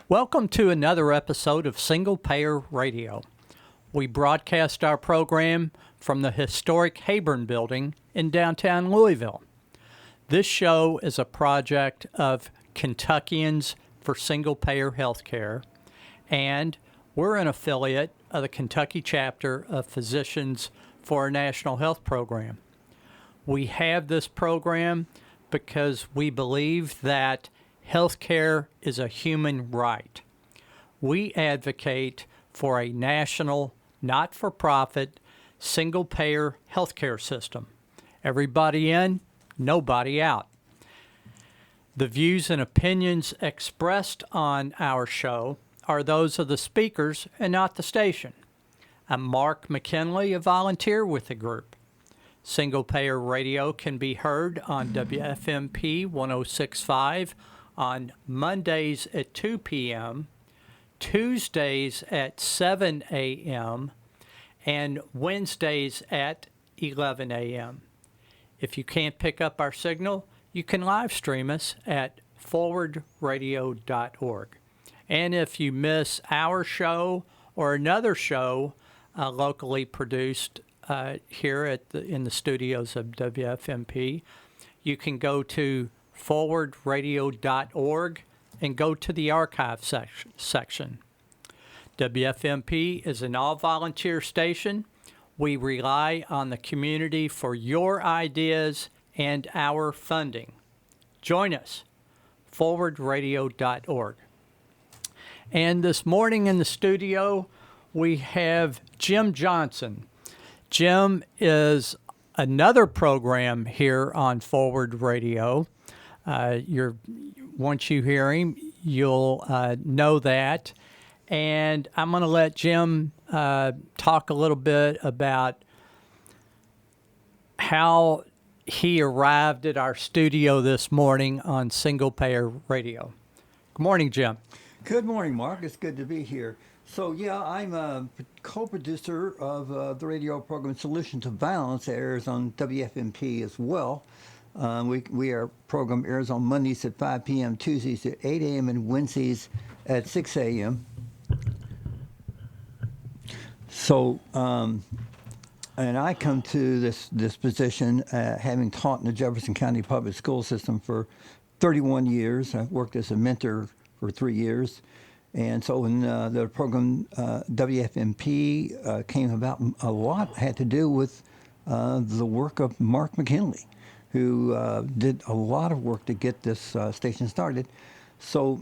Welcome to another episode of Single Payer Radio. We broadcast our program from the historic Hayburn Building in downtown Louisville. This show is a project of Kentuckians for Single Payer Healthcare, and we're an affiliate of the Kentucky chapter of Physicians for a National Health Program. We have this program because we believe that healthcare is a human right. We advocate for a national, not-for-profit, single-payer healthcare system. Everybody in, nobody out. The views and opinions expressed on our show are those of the speakers and not the station. I'm Mark McKinley, a volunteer with the group. Single Payer Radio can be heard on WFMP 106.5 on Mondays at 2 p.m., Tuesdays at 7 a.m., and Wednesdays at 11 a.m. If you can't pick up our signal, you can live stream us at forwardradio.org. And if you miss our show or another show locally produced here in the studios of WFMP, you can go to forwardradio.org and go to the archive section. WFMP is an all-volunteer station. We rely on the community for your ideas and our funding. Join us, forwardradio.org. And this morning in the studio, we have Jim Johnson. Jim is another program here on Forward Radio. Once you hear him, you'll know that. And I'm going to let Jim talk a little bit about how he arrived at our studio this morning on Single Payer Radio. Good morning, Jim. Good morning, Mark. It's good to be here. So, yeah, I'm a co-producer of the radio program Solution to Violence that airs on WFMP as well. Our program airs on Mondays at 5 p.m., Tuesdays at 8 a.m., and Wednesdays at 6 a.m. So, and I come to this position having taught in the Jefferson County Public School System for 31 years. I've worked as a mentor for 3 years. And so when the program WFMP came about, a lot had to do with the work of Mark McKinley, who did a lot of work to get this station started. So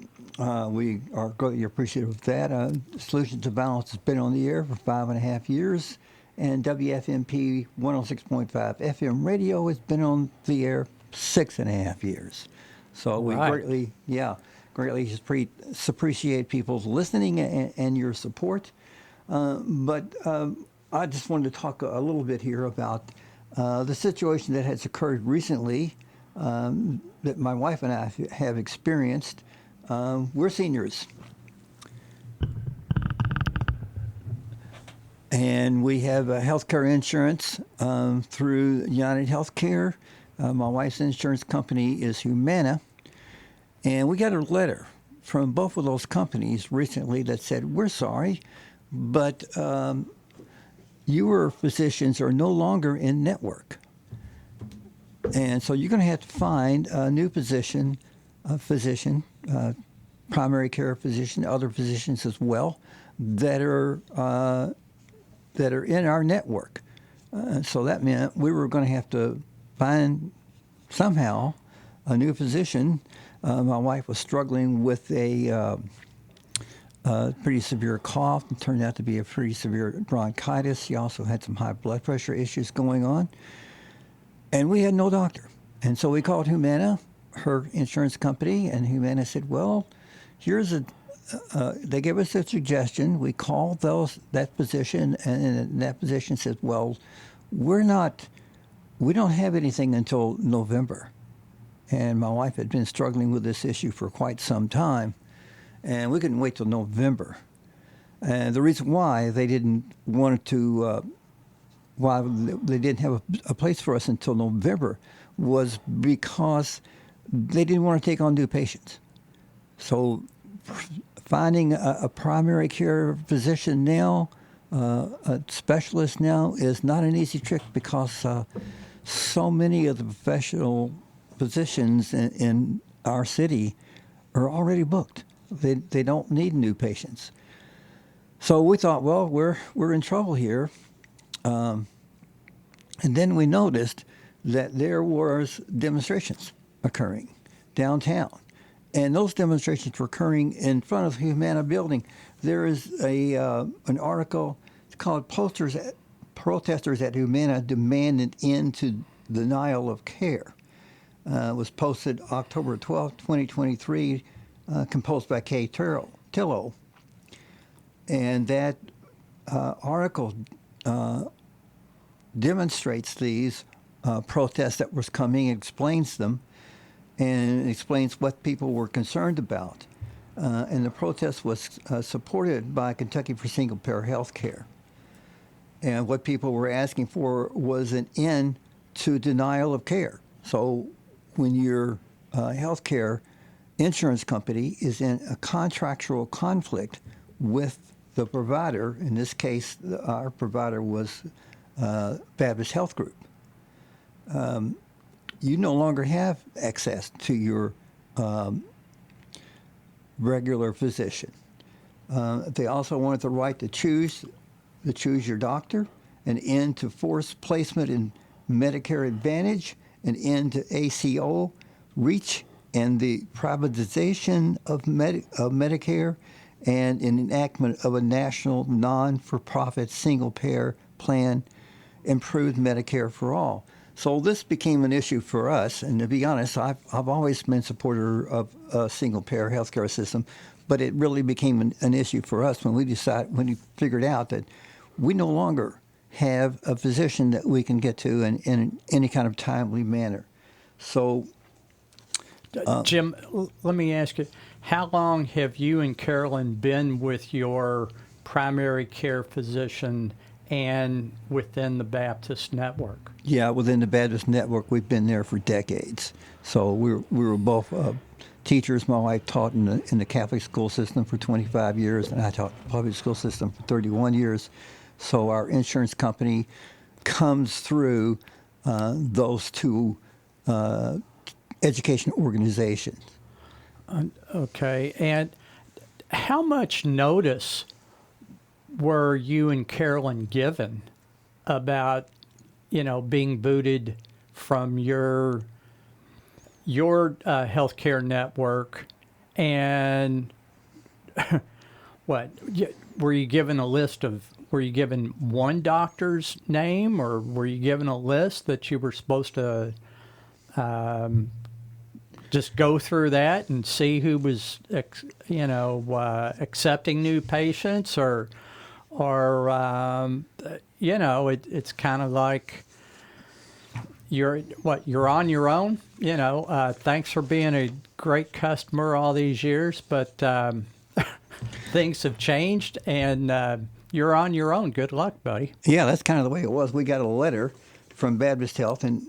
we are greatly appreciative of that. Solutions to Violence has been on the air for 5.5 years, and WFMP 106.5 FM radio has been on the air 6.5 years. So we greatly appreciate people's listening and your support. But I just wanted to talk a little bit here about the situation that has occurred recently that my wife and I have experienced. We're seniors. And we have health care insurance through United Healthcare. My wife's insurance company is Humana. And we got a letter from both of those companies recently that said, we're sorry, but your physicians are no longer in network. And so you're going to have to find a new physician, primary care physician, other physicians as well, that are in our network. So that meant we were going to have to find somehow a new physician. My wife was struggling with a pretty severe cough. It turned out to be a pretty severe bronchitis. She also had some high blood pressure issues going on. And we had no doctor. And so we called Humana, her insurance company, and Humana said, well, they gave us a suggestion. We called that physician, and that physician said, well, we don't have anything until November. And my wife had been struggling with this issue for quite some time, and we couldn't wait till November. And the reason why they didn't want to, why they didn't have a place for us until November was because they didn't want to take on new patients. So finding a primary care physician now, a specialist now, is not an easy trick because so many of the professional physicians in our city are already booked. They don't need new patients. So we thought, well, we're in trouble here. And then we noticed that there was demonstrations occurring downtown. And those demonstrations were occurring in front of the Humana building. There is an article, it's called Protesters at Humana Demand an End to Denial of Care. It was posted October 12, 2023, composed by Kay Tillow. And that article demonstrates these protests that was coming, explains them, and explains what people were concerned about. And the protest was supported by Kentucky for Single Payer Health Care. And what people were asking for was an end to denial of care. So when your health care insurance company is in a contractual conflict with the provider, in this case, our provider was Baptist Health Group, you no longer have access to your regular physician. They also wanted the right to choose your doctor, an end to forced placement in Medicare Advantage, an end to ACO REACH, and the privatization of Medicare, and an enactment of a national non-for-profit single-payer plan, improved Medicare for all. So this became an issue for us, and to be honest, I've always been a supporter of a single-payer healthcare system, but it really became an issue for us when we figured out that we no longer have a physician that we can get to in any kind of timely manner. So, Jim, let me ask you, how long have you and Carolyn been with your primary care physician and within the Baptist network? Yeah, within the Baptist network, we've been there for decades. So we were both teachers. My wife taught in the Catholic school system for 25 years, and I taught in the public school system for 31 years. So our insurance company comes through those two education organizations. Okay, and how much notice were you and Carolyn given about, being booted from your healthcare network, and what were you given a list of? Were you given one doctor's name, or were you given a list that you were supposed to just go through that and see who was, accepting new patients, or it's kind of like you're on your own. Thanks for being a great customer all these years, but things have changed, and you're on your own. Good luck, buddy. Yeah, that's kind of the way it was. We got a letter from Baptist Health, and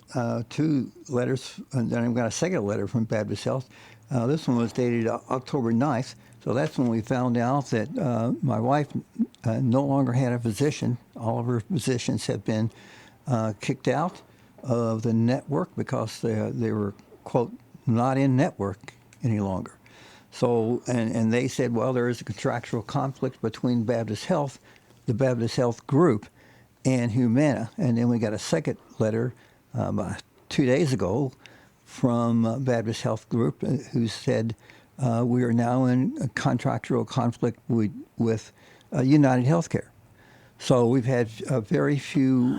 two letters, and then we got a second letter from Baptist Health. This one was dated October 9th, so that's when we found out that my wife no longer had a physician. All of her physicians have been kicked out of the network because they were, quote, not in network any longer. So, and they said, well, there is a contractual conflict between Baptist Health, the Baptist Health Group, and Humana. And then we got a second letter 2 days ago from Baptist Health Group who said we are now in a contractual conflict with United Healthcare. So we've had very few,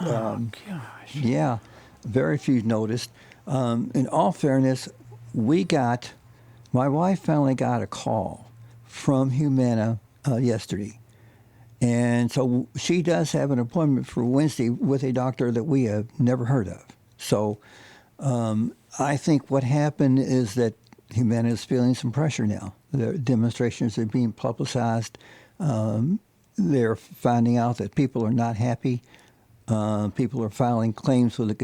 very few noticed. In all fairness, my wife finally got a call from Humana yesterday. And so she does have an appointment for Wednesday with a doctor that we have never heard of. So I think what happened is that Humana is feeling some pressure now. The demonstrations are being publicized. They're finding out that people are not happy. People are filing claims with the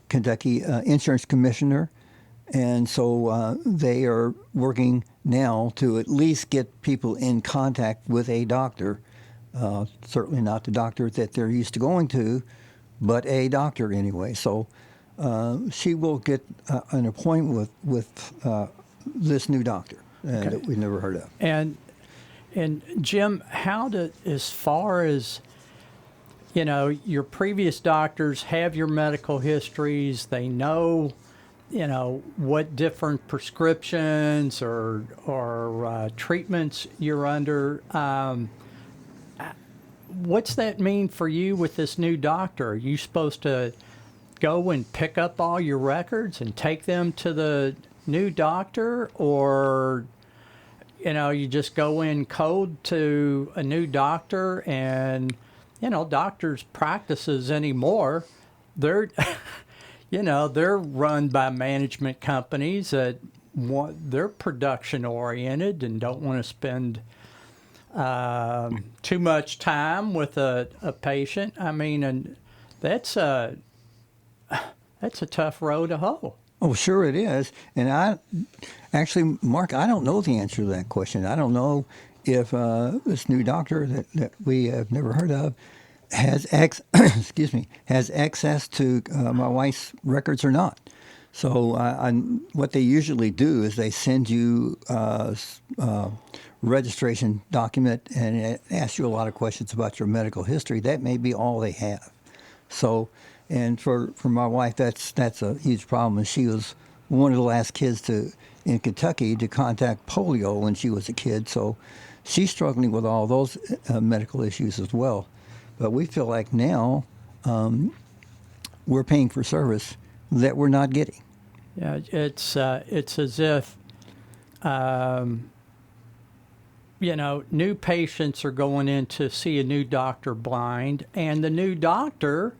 Kentucky Insurance Commissioner. And so they are working now to at least get people in contact with a doctor, certainly not the doctor that they're used to going to, but a doctor anyway. So she will get an appointment with this new doctor that we've never heard of. And Jim, as far as your previous doctors have your medical histories, they know what different prescriptions or treatments you're under. What's that mean for you with this new doctor? Are you supposed to go and pick up all your records and take them to the new doctor, or you just go in cold to a new doctor? And doctors' practices anymore, they're they're run by management companies that they're production oriented and don't want to spend too much time with a patient. I mean, and that's a tough row to hoe. Oh, sure it is. And actually, Mark, I don't know the answer to that question. I don't know if this new doctor that we have never heard of has has access to my wife's records or not. So what they usually do is they send you a registration document and it asks you a lot of questions about your medical history. That may be all they have. So, and for my wife, that's a huge problem. And she was one of the last kids in Kentucky to contact polio when she was a kid. So she's struggling with all those medical issues as well. But we feel like now we're paying for service that we're not getting. Yeah, it's as if new patients are going in to see a new doctor blind, and the new doctor,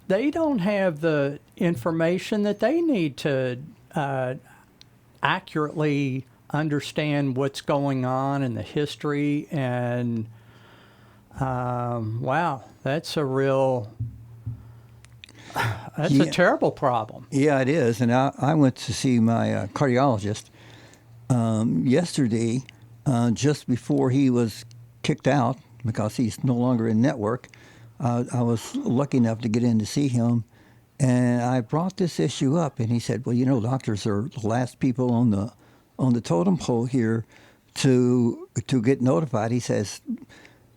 they don't have the information that they need to accurately understand what's going on in the history. And wow, that's a terrible problem. Yeah, it is. And I went to see my cardiologist yesterday, just before he was kicked out because he's no longer in network. I was lucky enough to get in to see him, and I brought this issue up, and he said, "Well, doctors are the last people on the totem pole here to get notified." He says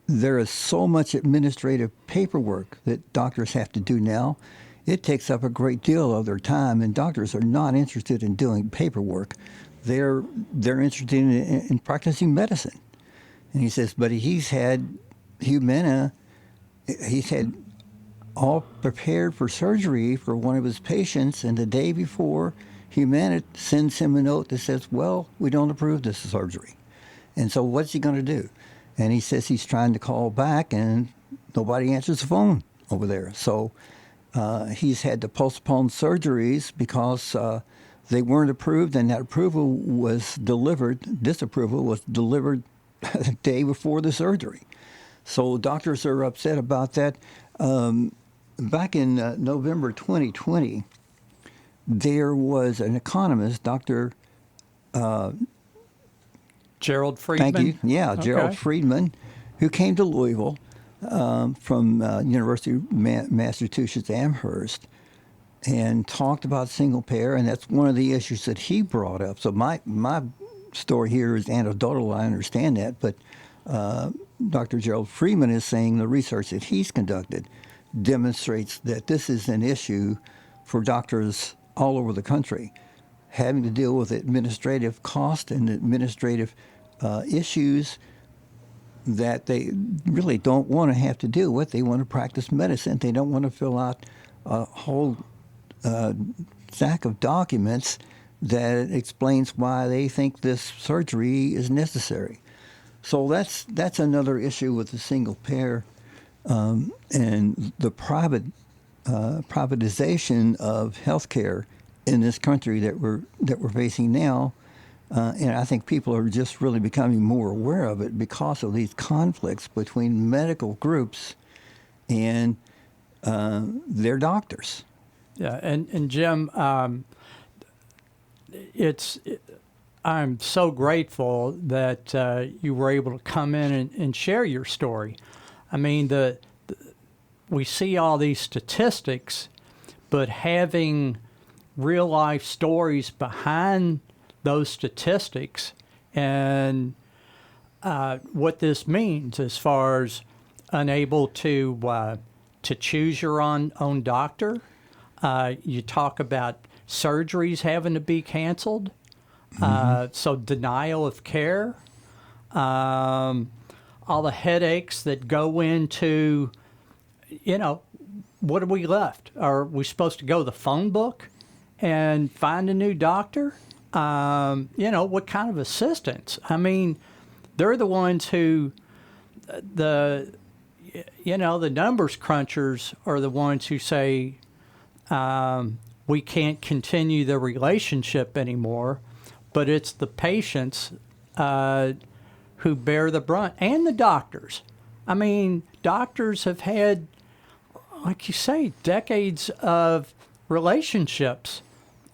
there is so much administrative paperwork that doctors have to do now. It takes up a great deal of their time, and doctors are not interested in doing paperwork. They're interested in practicing medicine. And he says, but he's had Humana, he's had all prepared for surgery for one of his patients, and the day before, Humana sends him a note that says, well, we don't approve this surgery. And so what's he going to do? And he says he's trying to call back, and nobody answers the phone over there. So he's had to postpone surgeries because they weren't approved, and that disapproval was delivered the day before the surgery. So doctors are upset about that. Back in November 2020, there was an economist, Dr. Gerald Friedman? Thank you. Yeah, Okay. Gerald Friedman, who came to Louisville from University of Massachusetts Amherst, and talked about single payer, and that's one of the issues that he brought up. So my story here is anecdotal, I understand that, but Dr. Gerald Friedman is saying the research that he's conducted demonstrates that this is an issue for doctors all over the country, having to deal with administrative cost and administrative issues that they really don't want to have to deal with. They want to practice medicine. They don't want to fill out a whole stack of documents that explains why they think this surgery is necessary. So that's another issue with the single payer and the privatization of healthcare in this country that we're facing now. And I think people are just really becoming more aware of it because of these conflicts between medical groups and their doctors. Yeah, and Jim, I'm so grateful that you were able to come in and share your story. I mean, we see all these statistics, but having real life stories behind those statistics and what this means as far as unable to choose your own doctor. You talk about surgeries having to be canceled. So denial of care, all the headaches that go into, what are we left? Are we supposed to go to the phone book and find a new doctor? What kind of assistance? I mean, they're the ones who, the numbers crunchers are the ones who say, we can't continue the relationship anymore. But it's the patients who bear the brunt, and the doctors. I mean, doctors have had, like you say, decades of relationships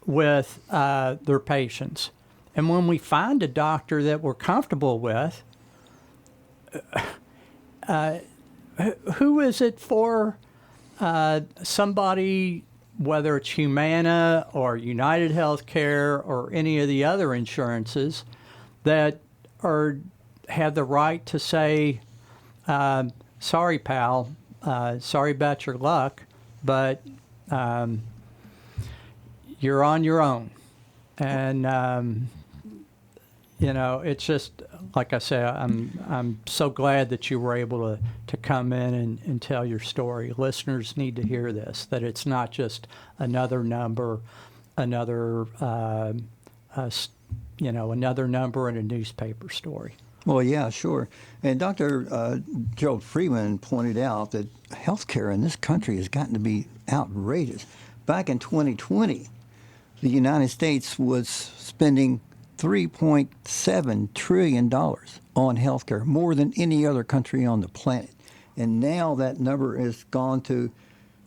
with their patients. And when we find a doctor that we're comfortable with, who is it for? Somebody, whether it's Humana or United Healthcare or any of the other insurances, that have the right to say, sorry, pal, sorry about your luck, but you're on your own. And, it's just, like I say, I'm so glad that you were able to come in and tell your story. Listeners need to hear this, that it's not just another number, another number in a newspaper story. Well, yeah, sure. And Dr. Gerald Freeman pointed out that healthcare in this country has gotten to be outrageous. Back in 2020, the United States was spending $3.7 trillion on healthcare, more than any other country on the planet. And now that number has gone to,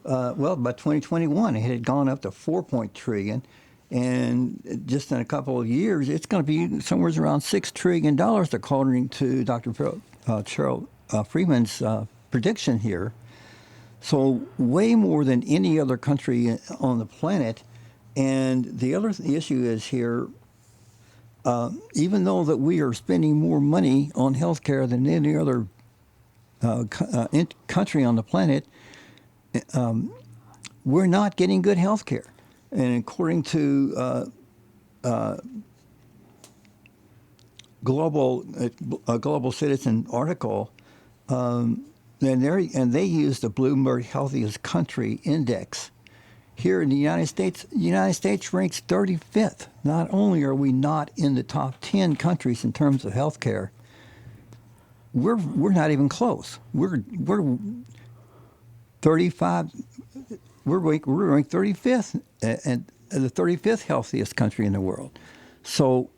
by 2021, it had gone up to $4 trillion. And just in a couple of years, it's going to be somewhere around $6 trillion, according to Dr. Gerald Freeman's prediction here. So way more than any other country on the planet. And the other issue is here, even though that we are spending more money on healthcare than any other country on the planet, we're not getting good healthcare. And according to Global Citizen article, and they use the Bloomberg Healthiest Country Index. Here in the United States ranks 35th. Not only are we not in the top 10 countries in terms of health care, we're not even close. We're 35. We're ranked 35th and the 35th healthiest country in the world. So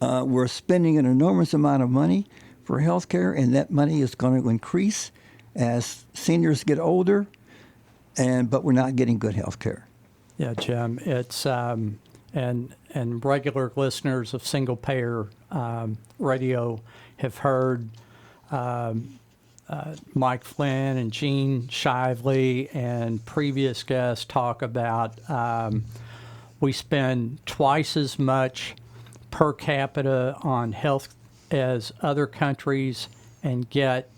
we're spending an enormous amount of money for health care, and that money is going to increase as seniors get older. But we're not getting good health care. Yeah, Jim, it's and regular listeners of single payer radio have heard Mike Flynn and Gene Shively and previous guests talk about we spend twice as much per capita on health as other countries and get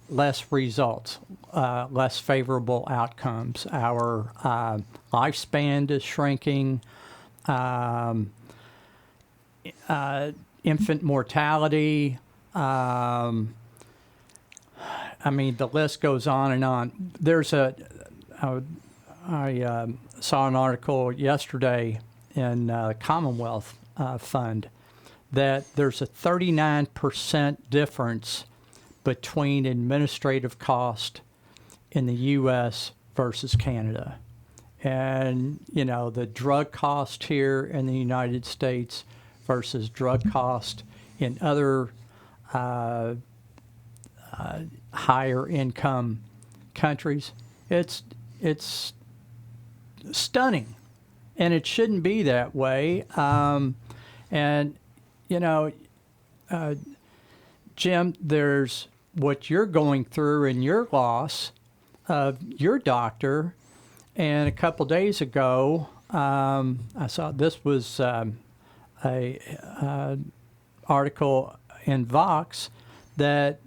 less results, less favorable outcomes. Our lifespan is shrinking. Infant mortality. I mean, the list goes on and on. I saw an article yesterday in Commonwealth Fund that there's a 39% difference between administrative cost in the U.S. versus Canada. And, the drug cost here in the United States versus drug cost in other higher income countries, it's stunning. and it shouldn't be that way. And you know, Jim, there's what you're going through in your loss of your doctor. And a couple days ago, I saw this was a article in Vox that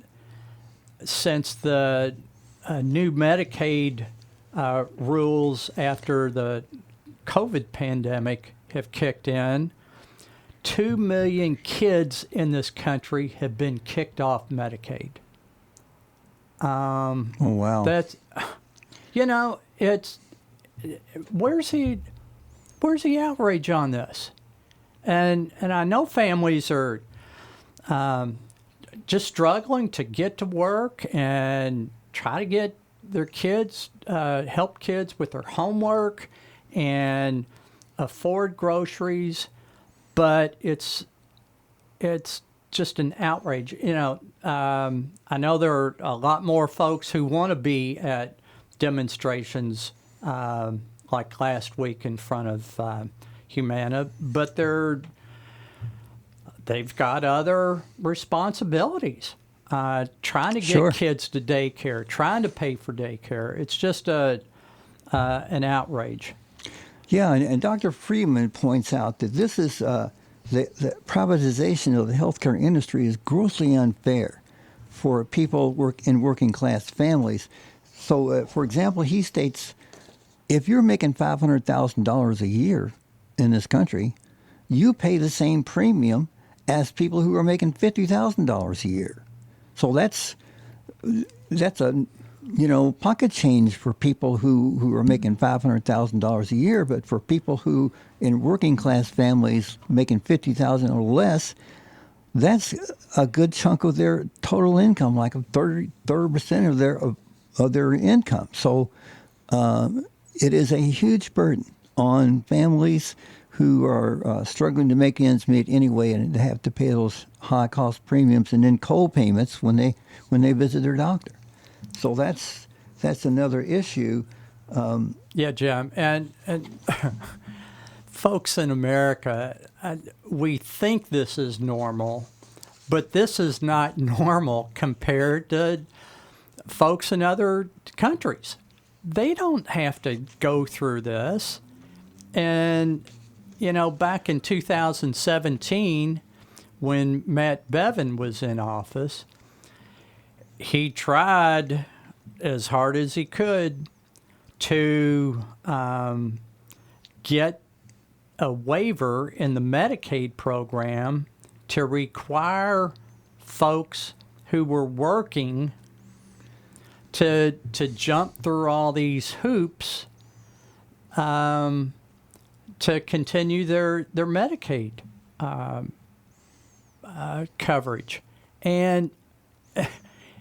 since the new Medicaid rules after the COVID pandemic have kicked in, 2 million kids in this country have been kicked off Medicaid. Oh, wow. That's, it's, where's the outrage on this? And I know families are just struggling to get to work and try to get their kids, help kids with their homework and afford groceries, but it's just an outrage. I know there are a lot more folks who want to be at demonstrations like last week in front of Humana, but they've got other responsibilities. Trying to get Sure. kids to daycare, trying to pay for daycare. It's just an outrage. Yeah, and Dr. Friedman points out that this is the privatization of the healthcare industry is grossly unfair for people in working class families. So, for example, he states, if you're making $500,000 a year in this country, you pay the same premium as people who are making $50,000 a year. So that's a pocket change for people who are making $500,000 a year, but for people who in working class families making $50,000 or less, that's a good chunk of their total income, like 30% of their income. So it is a huge burden on families who are struggling to make ends meet anyway, and to have to pay those high cost premiums and then co-payments when they visit their doctor. So that's another issue. Yeah, Jim, and folks in America, we think this is normal, but this is not normal compared to folks in other countries. They don't have to go through this. And, back in 2017, when Matt Bevin was in office, he tried as hard as he could to get a waiver in the Medicaid program to require folks who were working to jump through all these hoops to continue their Medicaid coverage. And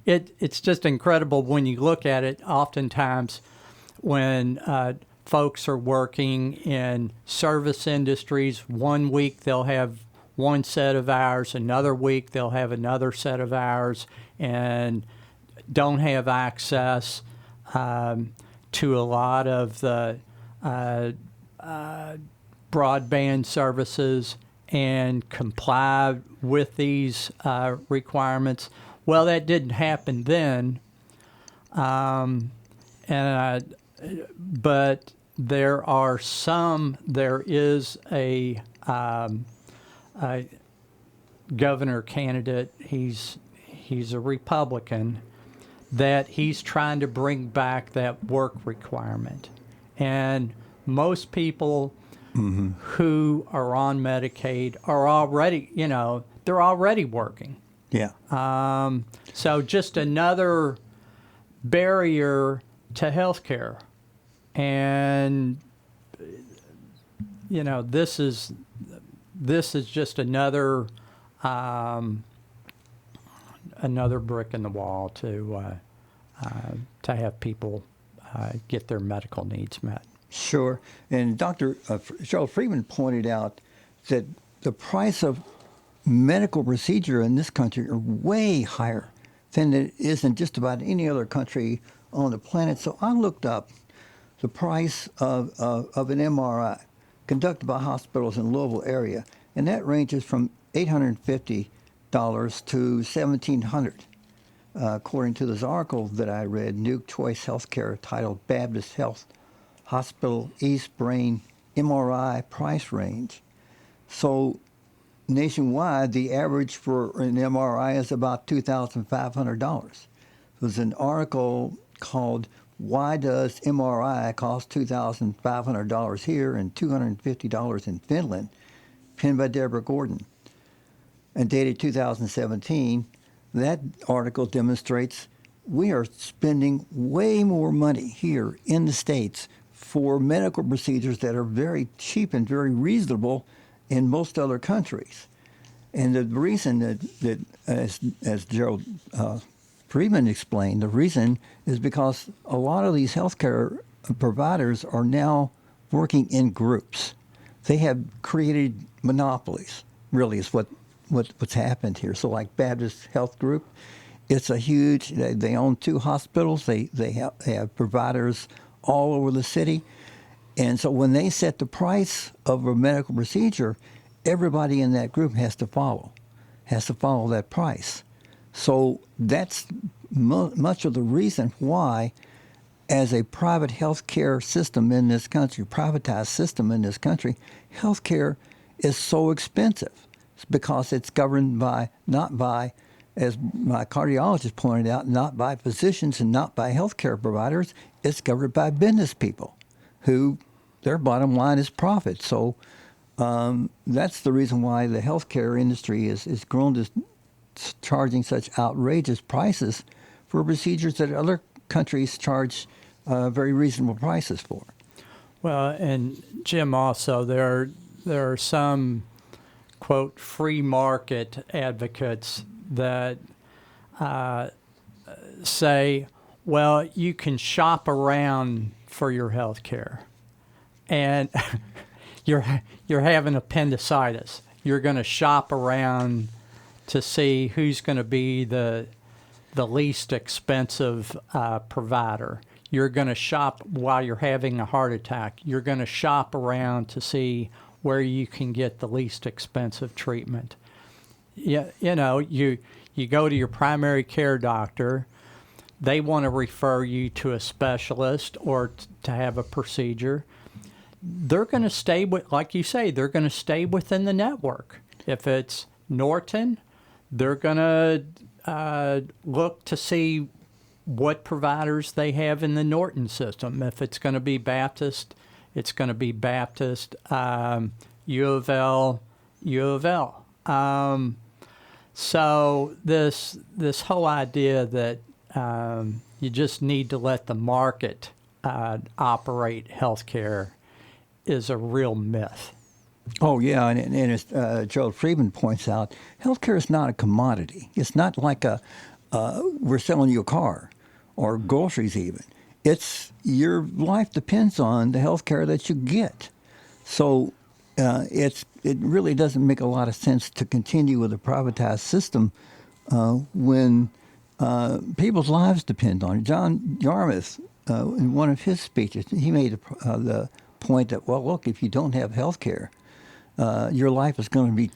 it's just incredible when you look at it. Oftentimes when folks are working in service industries, one week they'll have one set of hours, another week they'll have another set of hours, and don't have access to a lot of the broadband services and comply with these requirements. Well, that didn't happen then, but there is a governor candidate. He's a Republican, that he's trying to bring back that work requirement. And most people who are on Medicaid are already, they're already working. Yeah. So just another barrier to health care. And, this is just another brick in the wall to have people get their medical needs met. Sure. And Dr. Charles Friedman pointed out that the price of medical procedure in this country are way higher than it is in just about any other country on the planet. So I looked up the price of an MRI. conducted by hospitals in the Louisville area, and that ranges from $850 to $1,700. According to this article that I read, New Choice Healthcare, titled Baptist Health Hospital East Brain MRI Price Range. So nationwide, the average for an MRI is about $2,500. There's an article called Why Does MRI Cost $2,500 Here and $250 in Finland, penned by Deborah Gordon, and dated 2017. That article demonstrates we are spending way more money here in the States for medical procedures that are very cheap and very reasonable in most other countries. And the reason that as Gerald Friedman explained, the reason is because a lot of these healthcare providers are now working in groups. They have created monopolies, really, is what's happened here. So like Baptist Health Group, it's a huge, they own 2 hospitals. They have providers all over the city. And so when they set the price of a medical procedure, everybody in that group has to follow that price. So that's much of the reason why, as a private healthcare system in this country, privatized system in this country, healthcare is so expensive. It's because it's governed by, not by, as my cardiologist pointed out, not by physicians and not by healthcare providers. It's governed by business people who their bottom line is profit. So that's the reason why the healthcare industry is grown to charging such outrageous prices for procedures that other countries charge very reasonable prices for. Well, and Jim, also there are some, quote, free market advocates that say, well, you can shop around for your health care, and you're having appendicitis. You're going to shop around to see who's going to be the least expensive provider. You're going to shop while you're having a heart attack. You're going to shop around to see where you can get the least expensive treatment. Yeah, you go to your primary care doctor. They want to refer you to a specialist or to have a procedure. They're going to stay with, like you say, they're going to stay within the network. If it's Norton, they're going to look to see what providers they have in the Norton system. If it's going to be Baptist, it's going to be Baptist, U of L, U of L. So this whole idea that you just need to let the market operate healthcare is a real myth. Oh, yeah, and as Gerald Friedman points out, healthcare is not a commodity. It's not like we're selling you a car or groceries even. It's your life depends on the healthcare that you get. So it really doesn't make a lot of sense to continue with a privatized system when people's lives depend on it. John Yarmouth, in one of his speeches, he made the point that, well, look, if you don't have health care, your life is going to be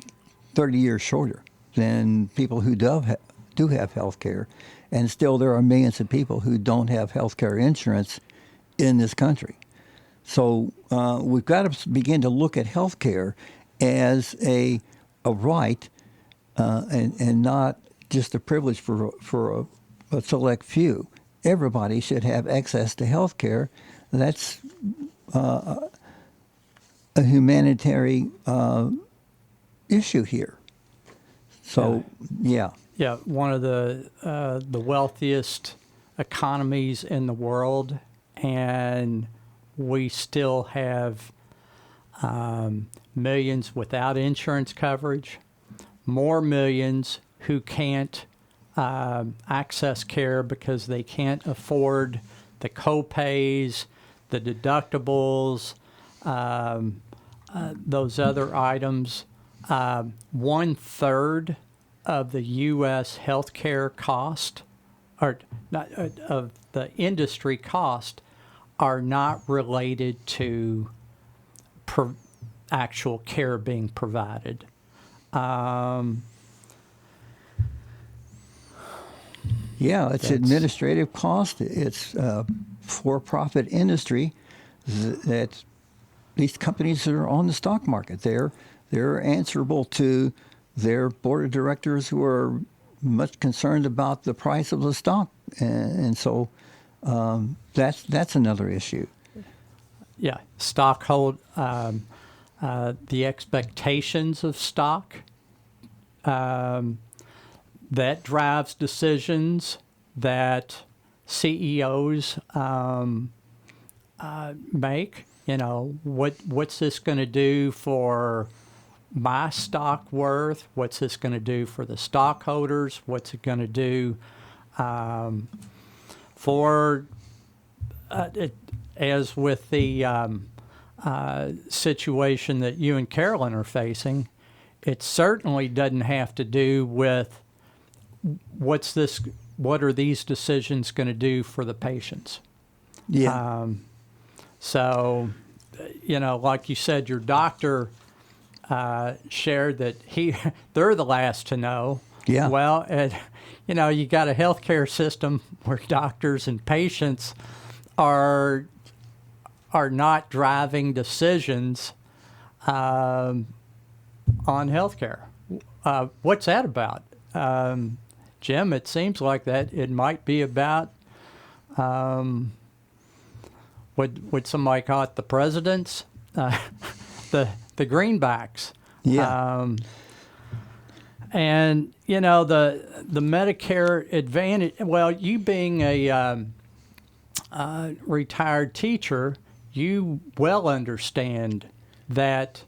30 years shorter than people who do have health care. And still there are millions of people who don't have health care insurance in this country. So we've got to begin to look at health care as a right and not just a privilege for a select few. Everybody should have access to health care. That's a humanitarian issue here. So, yeah. Yeah, one of the wealthiest economies in the world, and we still have millions without insurance coverage, more millions who can't access care because they can't afford the co-pays, the deductibles, those other items. 1/3 of the U.S. healthcare cost, or not, of the industry cost, are not related to actual care being provided. Yeah, it's administrative cost. It's for-profit industry. That these companies are on the stock market. They're answerable to their board of directors, who are much concerned about the price of the stock, and so that's another issue. Yeah, the expectations of stock, that drives decisions that CEOs make. What's this going to do for my stock worth? What's this going to do for the stockholders? What's it going to do for as with the situation that you and Carolyn are facing? It certainly doesn't have to do with what are these decisions going to do for the patients. Yeah. So, like you said, your doctor shared that they're the last to know. Yeah. Well, you got a healthcare system where doctors and patients are not driving decisions on healthcare. What's that about? Jim, it seems like that it might be about would somebody call it the presidents, the greenbacks. Yeah. And the Medicare Advantage. Well, you being a retired teacher, you well understand that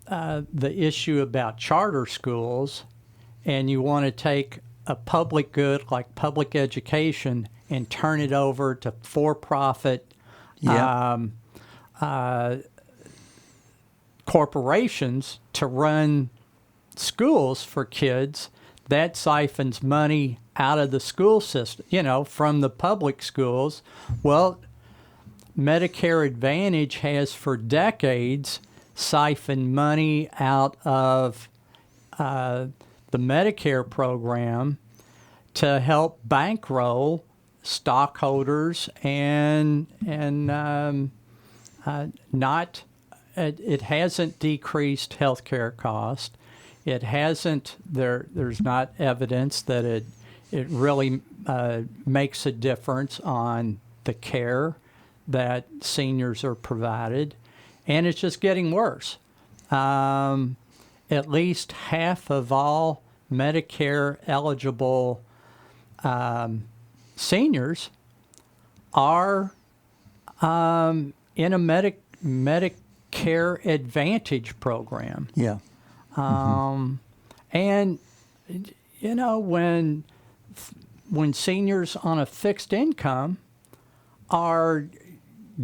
the issue about charter schools, and you want to take a public good like public education and turn it over to for-profit corporations to run schools for kids. That siphons money out of the school system, from the public schools. Well, Medicare Advantage has for decades siphoned money out of the Medicare program to help bankroll stockholders and it hasn't decreased healthcare cost. It hasn't. There's not evidence that it really makes a difference on the care that seniors are provided, and it's just getting worse. At least half of all Medicare eligible seniors are in a Medicare Advantage program. Yeah. And when seniors on a fixed income are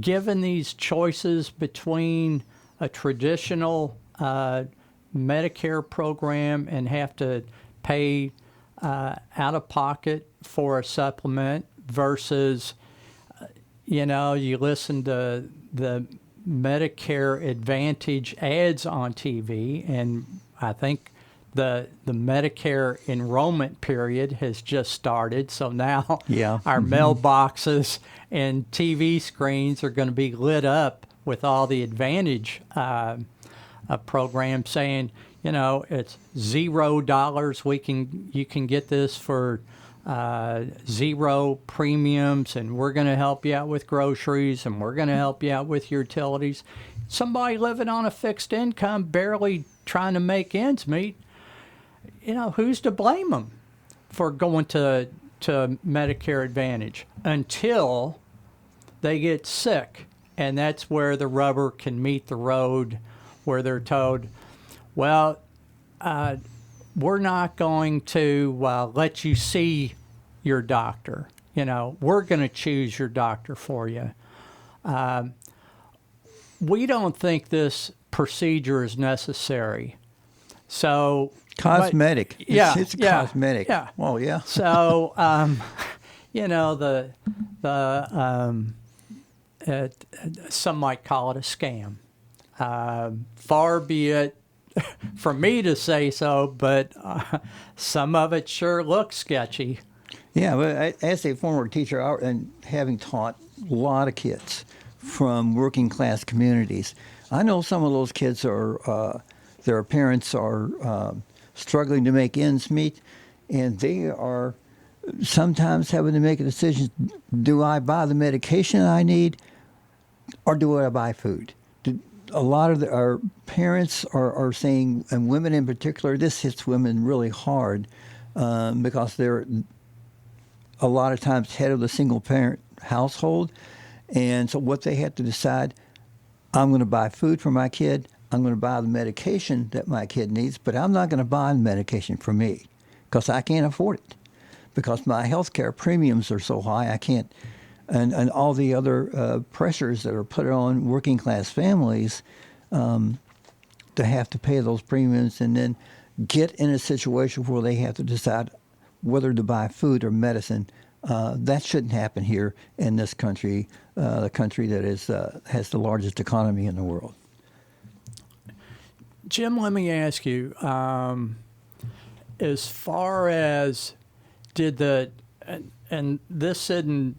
given these choices between a traditional Medicare program and have to pay out of pocket for a supplement versus, you listen to the Medicare Advantage ads on TV, and I think the Medicare enrollment period has just started. So now our mailboxes and TV screens are going to be lit up with all the Advantage programs saying, it's $0. You can get this for zero premiums, and we're going to help you out with groceries, and we're going to help you out with your utilities. Somebody living on a fixed income, barely trying to make ends meet, who's to blame them for going to Medicare Advantage until they get sick? And that's where the rubber can meet the road, where they're told, well, we're not going to let you see your doctor. We're going to choose your doctor for you. We don't think this procedure is necessary. So cosmetic. It's yeah, cosmetic. Yeah. Well, yeah. So some might call it a scam. Far be it from me to say so, but some of it sure looks sketchy. Yeah, well, as a former teacher and having taught a lot of kids from working class communities, I know some of those kids are their parents are struggling to make ends meet, and they are sometimes having to make a decision: do I buy the medication I need, or do I buy food? A lot of our parents are saying, and women in particular, this hits women really hard because they're a lot of times head of the single parent household. And so what they have to decide, I'm going to buy food for my kid, I'm going to buy the medication that my kid needs, but I'm not going to buy the medication for me because I can't afford it, because my health care premiums are so high I can't, and all the other pressures that are put on working class families to have to pay those premiums and then get in a situation where they have to decide whether to buy food or medicine. That shouldn't happen here in this country, the country that has the largest economy in the world. Jim, let me ask you, as far as did and this isn't,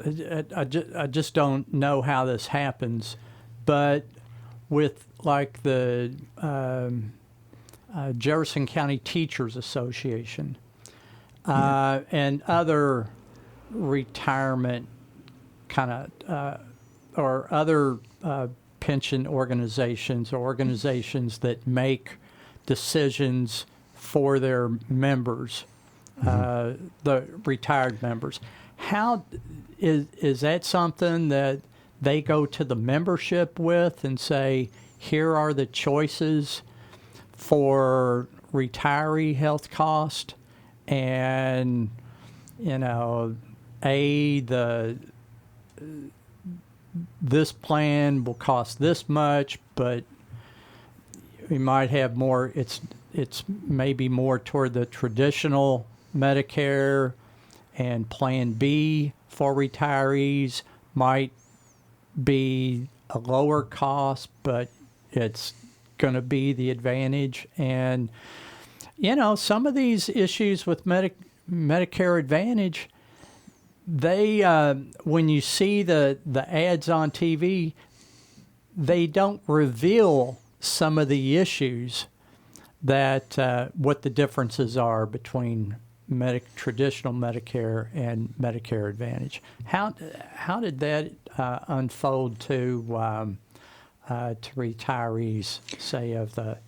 I just don't know how this happens, but with like the Jefferson County Teachers Association and other retirement kind of or other pension organizations or organizations that make decisions for their members, the retired members. How is that something that they go to the membership with and say, here are the choices for retiree health cost, and this plan will cost this much, but we might have more. It's maybe more toward the traditional Medicare, and Plan B for retirees might be a lower cost, but it's going to be the advantage. And some of these issues with Medicare Advantage, they when you see the ads on TV, they don't reveal some of the issues that what the differences are between traditional Medicare and Medicare Advantage. How did that unfold to retirees, say, of the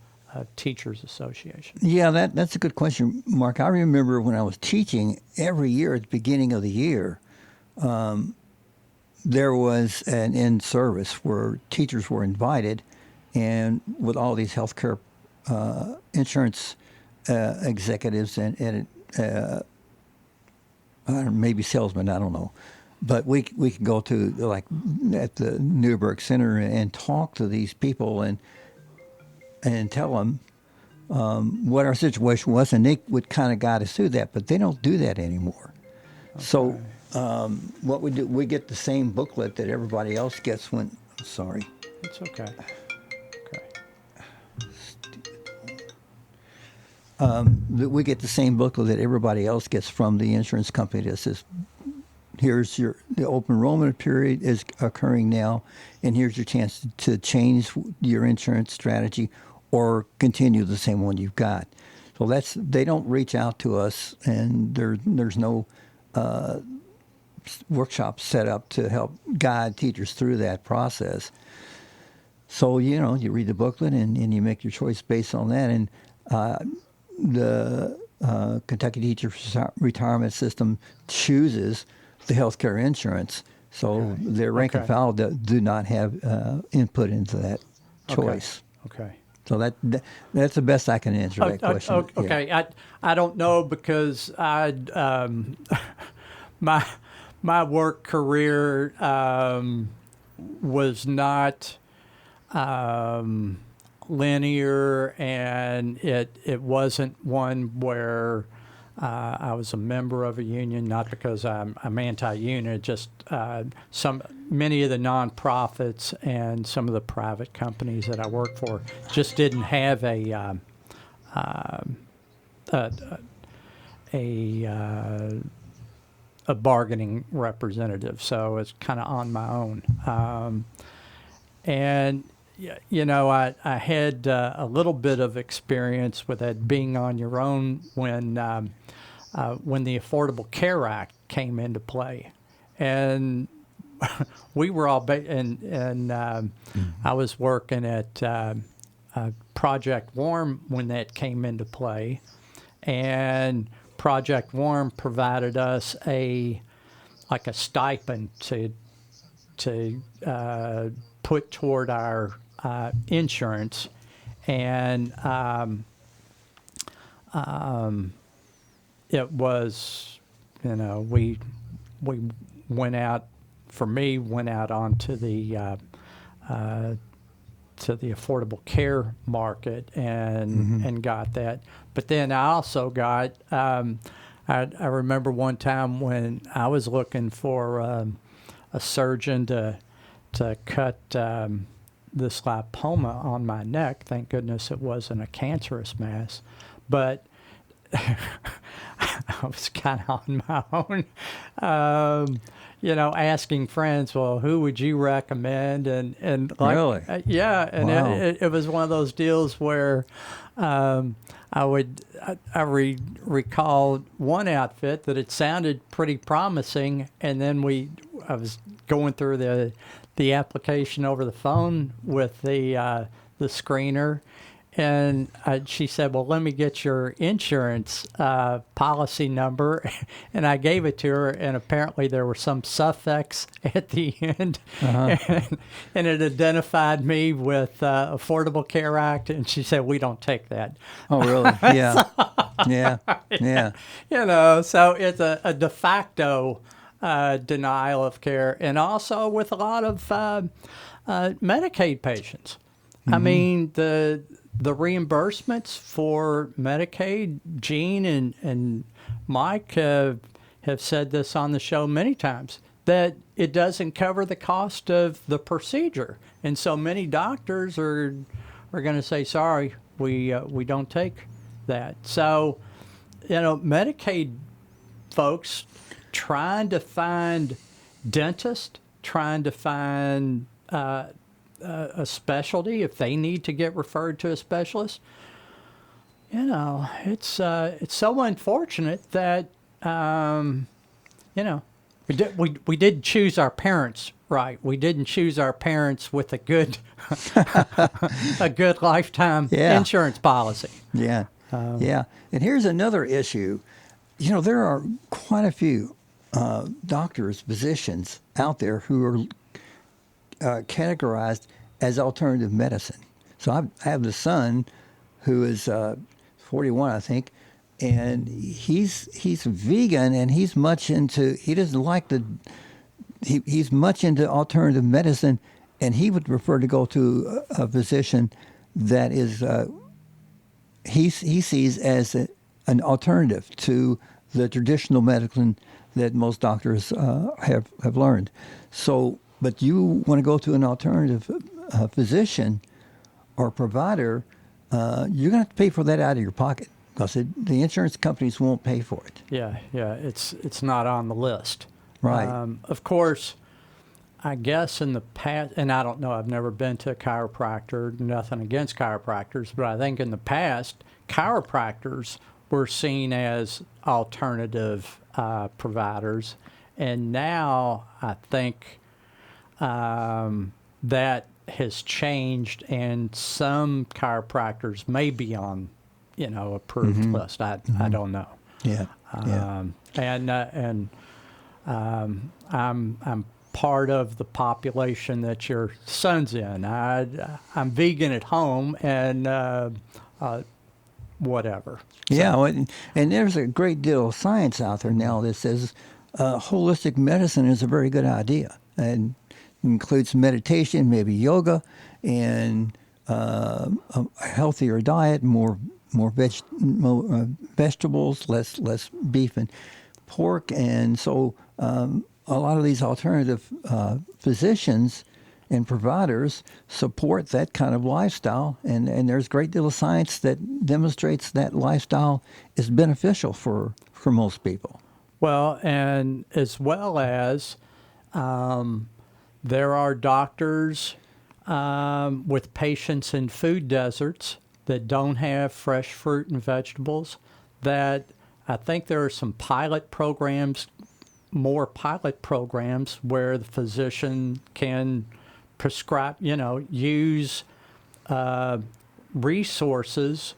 Teachers Association? Yeah, that's a good question, Mark. I remember when I was teaching, every year at the beginning of the year, there was an in-service where teachers were invited, and with all these healthcare insurance executives and maybe salesmen, I don't know. But we could go to, like, at the Newberg Center and talk to these people and tell them what our situation was, and they would kind of guide us through that. But they don't do that anymore. Okay. So what we do, we get the same booklet that everybody else gets when. Sorry. It's okay. We get the same booklet that everybody else gets from the insurance company that says, here's the open enrollment period is occurring now, and here's your chance to change your insurance strategy or continue the same one you've got. So they don't reach out to us, and there's no workshops set up to help guide teachers through that process. So, you read the booklet and you make your choice based on that. And the Kentucky Teachers Retirement System chooses the health care insurance. So their rank and file do not have input into that choice. Okay. So that's the best I can answer that question. Okay. Yeah. I don't know, because my work career was not linear, and it wasn't one where I was a member of a union, not because I'm anti-union, just many of the nonprofits and some of the private companies that I worked for just didn't have a bargaining representative, so it's kind of on my own. And I had a little bit of experience with that, being on your own when the Affordable Care Act came into play, and we were all I was working at Project Warm when that came into play, and Project Warm provided us a stipend to put toward our insurance, and it was, we went out, for me, went out onto the affordable care market and got that. But then I also got, I remember one time when I was looking for a surgeon to cut this lipoma on my neck. Thank goodness it wasn't a cancerous mass, but I was kind of on my own, asking friends, well, who would you recommend? And like, really? Yeah. And wow. it was one of those deals where I recalled one outfit that it sounded pretty promising, and then I was going through the application over the phone with the screener, and she said, well, let me get your insurance policy number, and I gave it to her, and apparently there were some suffix at the end, and it identified me with Affordable Care Act, and she said, we don't take that. Oh, really? Yeah. Yeah. So it's a de facto denial of care, and also with a lot of Medicaid patients. I mean, the reimbursements for Medicaid, Gene and Mike have said this on the show many times, that it doesn't cover the cost of the procedure. And so many doctors are going to say, sorry, we don't take that. So, Medicaid folks trying to find dentists, trying to find a specialty if they need to get referred to a specialist. It's so unfortunate that we didn't choose our parents right. We didn't choose our parents with a good a good lifetime insurance policy. Yeah. Yeah. And here's another issue. There are quite a few doctors, physicians out there who are categorized as alternative medicine. So I have this son who is 41, I think, and he's vegan, and he's much into, he doesn't like he's much into alternative medicine, and he would prefer to go to a physician that is he sees as an alternative to the traditional medicine that most doctors have learned. So, but you want to go to an alternative physician or provider, you're going to have to pay for that out of your pocket, because the insurance companies won't pay for it. Yeah, it's not on the list. Right. Of course, I guess in the past, and I don't know, I've never been to a chiropractor, nothing against chiropractors, but I think in the past, chiropractors were seen as alternative providers. And now I think that has changed, and some chiropractors may be on, approved list. I don't know. Yeah. I'm part of the population that your son's in. I'm vegan at home, and whatever. So. Yeah, and there's a great deal of science out there now that says holistic medicine is a very good idea, and includes meditation, maybe yoga, and a healthier diet, more more vegetables, less beef and pork, and so a lot of these alternative physicians and providers support that kind of lifestyle, and there's a great deal of science that demonstrates that lifestyle is beneficial for most people. Well, and as well as there are doctors with patients in food deserts that don't have fresh fruit and vegetables, that I think there are some more pilot programs where the physician can prescribe, use resources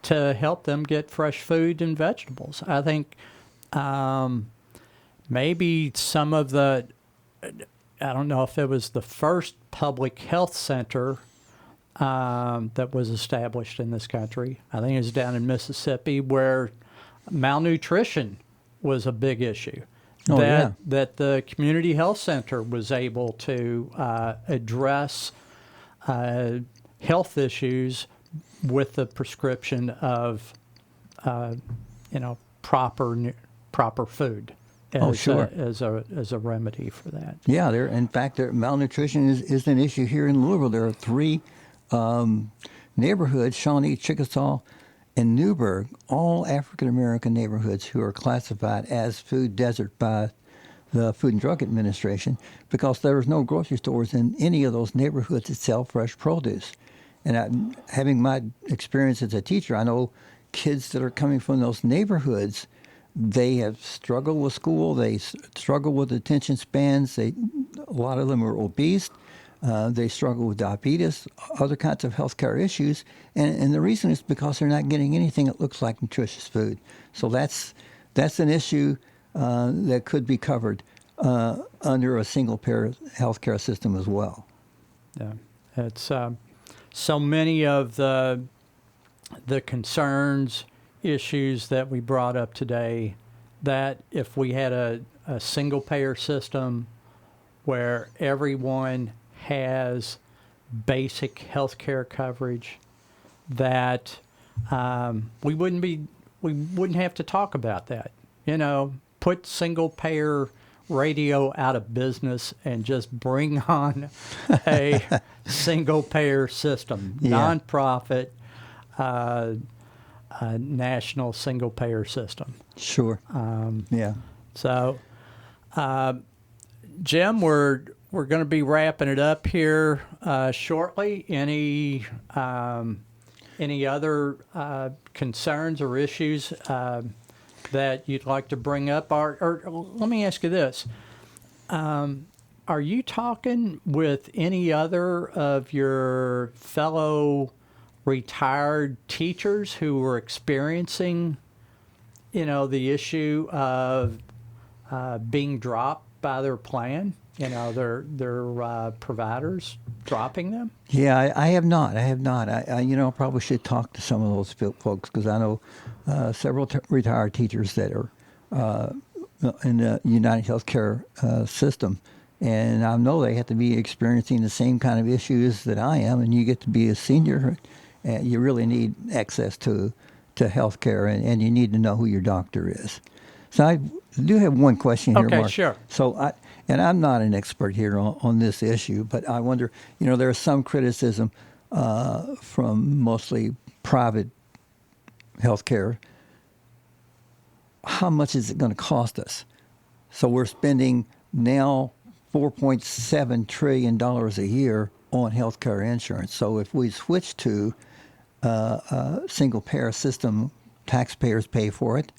to help them get fresh food and vegetables. I think maybe some of I don't know if it was the first public health center that was established in this country. I think it was down in Mississippi, where malnutrition was a big issue. That the community health center was able to address health issues with the prescription of proper food as a remedy for that. Yeah, in fact, malnutrition is an issue here in Louisville. There are 3 neighborhoods, Shawnee, Chickasaw, and Newburgh, all African-American neighborhoods who are classified as food desert by the Food and Drug Administration because there's no grocery stores in any of those neighborhoods that sell fresh produce. And having my experience as a teacher, I know kids that are coming from those neighborhoods, they have struggled with school, they struggle with attention spans, a lot of them are obese. They struggle with diabetes, other kinds of healthcare issues, and the reason is because they're not getting anything that looks like nutritious food. So that's an issue that could be covered under a single-payer healthcare system as well. Yeah, it's so many of the concerns, issues that we brought up today, that if we had a single-payer system where everyone has basic health care coverage, that we wouldn't have to talk about that. Put single payer radio out of business and just bring on a single payer system, nonprofit, national single payer system. Sure. So, Jim, we're going to be wrapping it up here shortly. Any other concerns or issues that you'd like to bring up? Or let me ask you this. Are you talking with any other of your fellow retired teachers who are experiencing, the issue of being dropped by their plan? Their providers dropping them? Yeah, I have not. I probably should talk to some of those folks because I know several retired teachers that are in the United Healthcare system, and I know they have to be experiencing the same kind of issues that I am. And you get to be a senior, and you really need access to healthcare, and you need to know who your doctor is. So I do have one question here, Mark. Okay, sure. So and I'm not an expert here on this issue, but I wonder, there's some criticism from mostly private healthcare. How much is it going to cost us? So we're spending now $4.7 trillion a year on healthcare insurance. So if we switch to a single-payer system, taxpayers pay for it.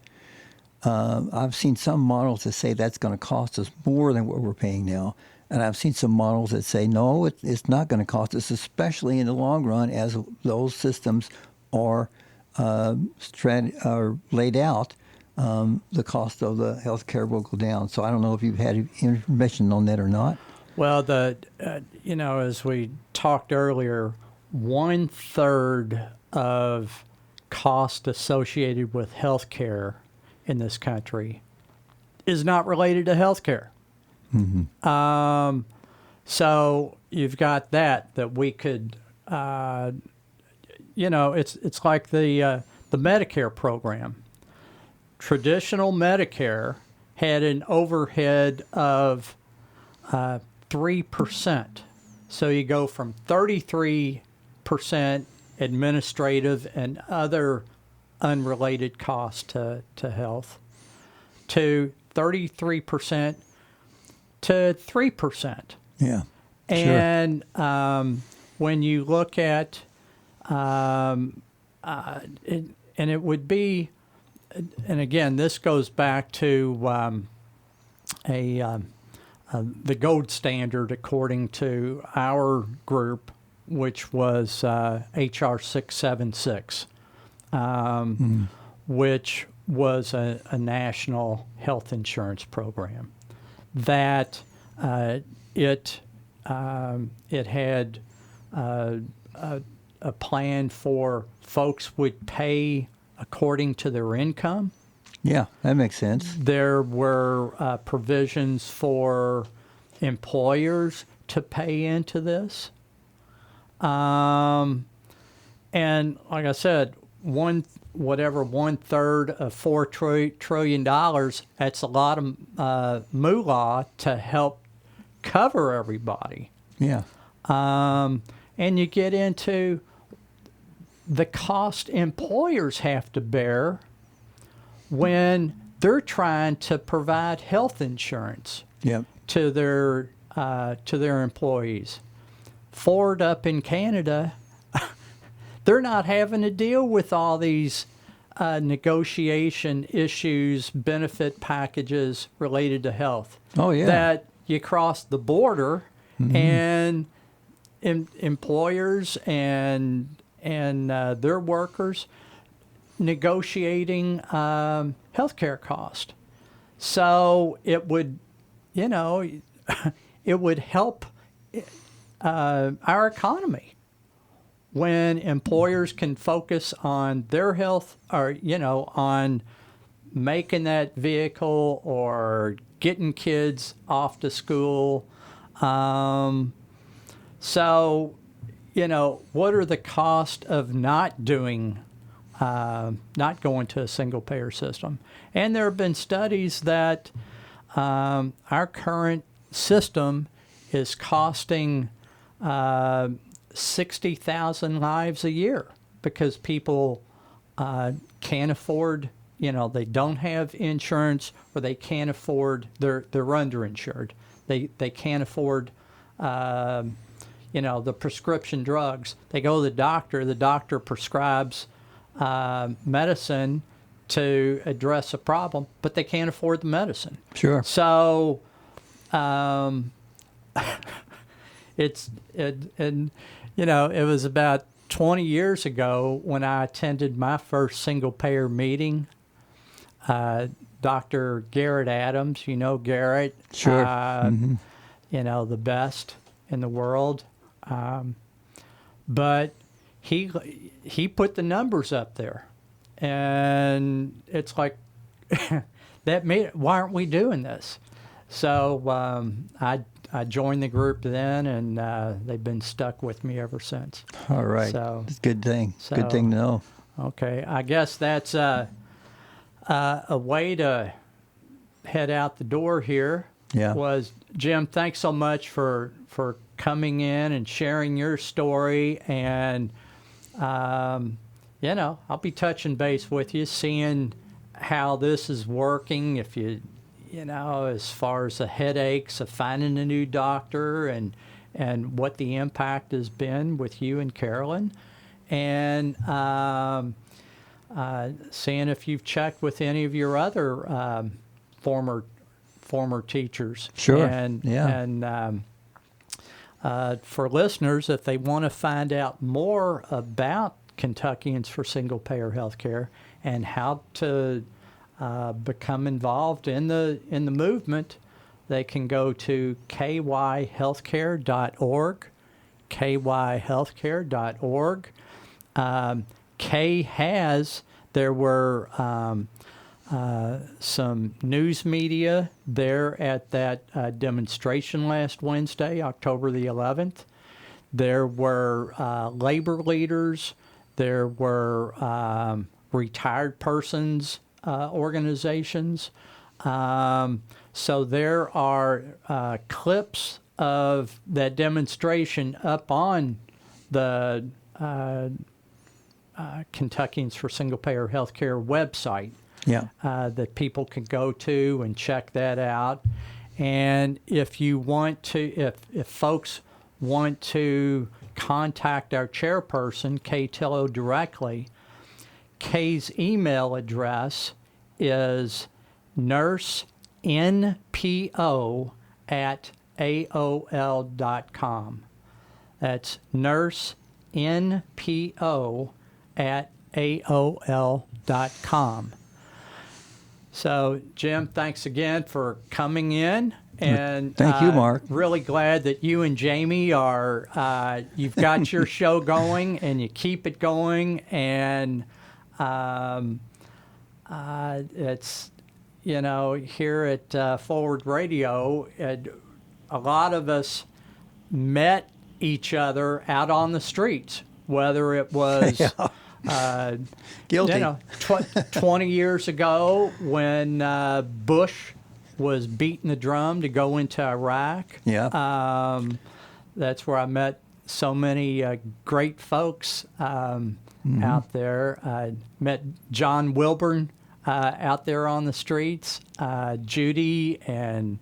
I've seen some models that say that's going to cost us more than what we're paying now. And I've seen some models that say, no, it's not going to cost us, especially in the long run as those systems are laid out. The cost of the health care will go down. So I don't know if you've had information on that or not. Well, as we talked earlier, 1/3 of cost associated with health care in this country is not related to health care. So you've got that we could, it's like the Medicare program. Traditional Medicare had an overhead of 3%. So you go from 33% administrative and other unrelated costs to health to 33% to 3%. Yeah. And when you look at it would be, and again, this goes back to the gold standard according to our group, which was HR 676, which was a national health insurance program that it had a plan for folks would pay according to their income. Yeah, that makes sense. There were provisions for employers to pay into this. And like I said, one third of $4 trillion, that's a lot of moolah to help cover everybody. Yeah. And you get into the cost employers have to bear when they're trying to provide health insurance Yep. to their employees. Ford up in Canada, they're not having to deal with all these negotiation issues, benefit packages related to health. Oh, yeah. That you cross the border and employers and their workers negotiating healthcare cost. So it would, it would help our economy when employers can focus on their health or, on making that vehicle or getting kids off to school. So, what are the cost of not doing, not going to a single payer system? And there have been studies that our current system is costing 60,000 lives a year because people can't afford, they don't have insurance or they can't afford, they're underinsured. They can't afford the prescription drugs. They go to the doctor prescribes medicine to address a problem, but they can't afford the medicine. Sure. So it was about 20 years ago when I attended my first single payer meeting. Dr. Garrett Adams, Garrett. Sure. The best in the world. But he put the numbers up there. And it's like, why aren't we doing this? So I joined the group then, and they've been stuck with me ever since. All right. So, it's a good thing. Good thing to know. Okay. I guess that's a way to head out the door here. Yeah. Was, Jim, thanks so much for coming in and sharing your story. And, I'll be touching base with you, seeing how this is working, if you, as far as the headaches of finding a new doctor and what the impact has been with you and Carolyn. And seeing if you've checked with any of your other former teachers. Sure. And for listeners, if they want to find out more about Kentuckians for Single Payer Healthcare and how to become involved in the movement, they can go to kyhealthcare.org, kyhealthcare.org. There were some news media there at that demonstration last Wednesday, October the 11th. There were labor leaders There were retired persons organizations. So there are clips of that demonstration up on the Kentuckians for Single Payer Healthcare website. Yeah. That people can go to and check that out. And if you want to, if folks want to contact our chairperson, Kay Tillow, directly, Kay's email address is nursenpo@aol.com. That's nursenpo@aol.com. So, Jim, thanks again for coming in. And thank you, Mark. Really glad that you and Jamie are, you've got your show going and you keep it going. And it's, you know, here at Forward Radio, a lot of us met each other out on the streets, whether it was guilty. you know, 20 years ago when Bush was beating the drum to go into Iraq. Yeah. That's where I met so many great folks out there. I met John Wilburn out there on the streets, Judy and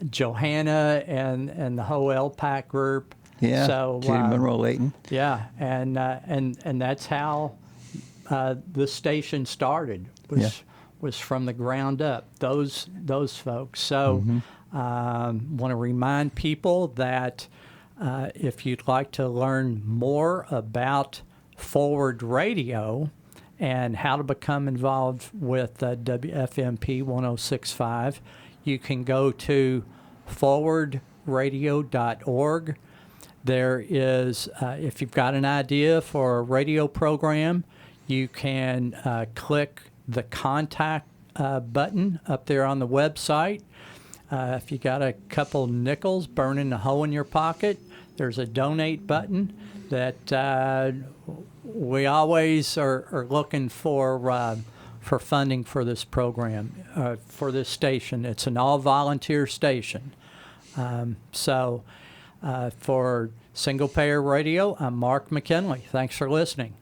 Johanna and the whole LPAC group. Yeah. So, Judy Monroe Layton. Yeah, and that's how the station started. Was from the ground up. Those folks. So, want to remind people that if you'd like to learn more about Forward Radio and how to become involved with WFMP 106.5, you can go to forwardradio.org. There is, if you've got an idea for a radio program, you can click the contact button up there on the website. If you got a couple nickels burning a hole in your pocket, there's a donate button that we always are looking for funding for this program, for this station. It's an all-volunteer station. For Single Payer Radio, I'm Mark McKinley. Thanks for listening.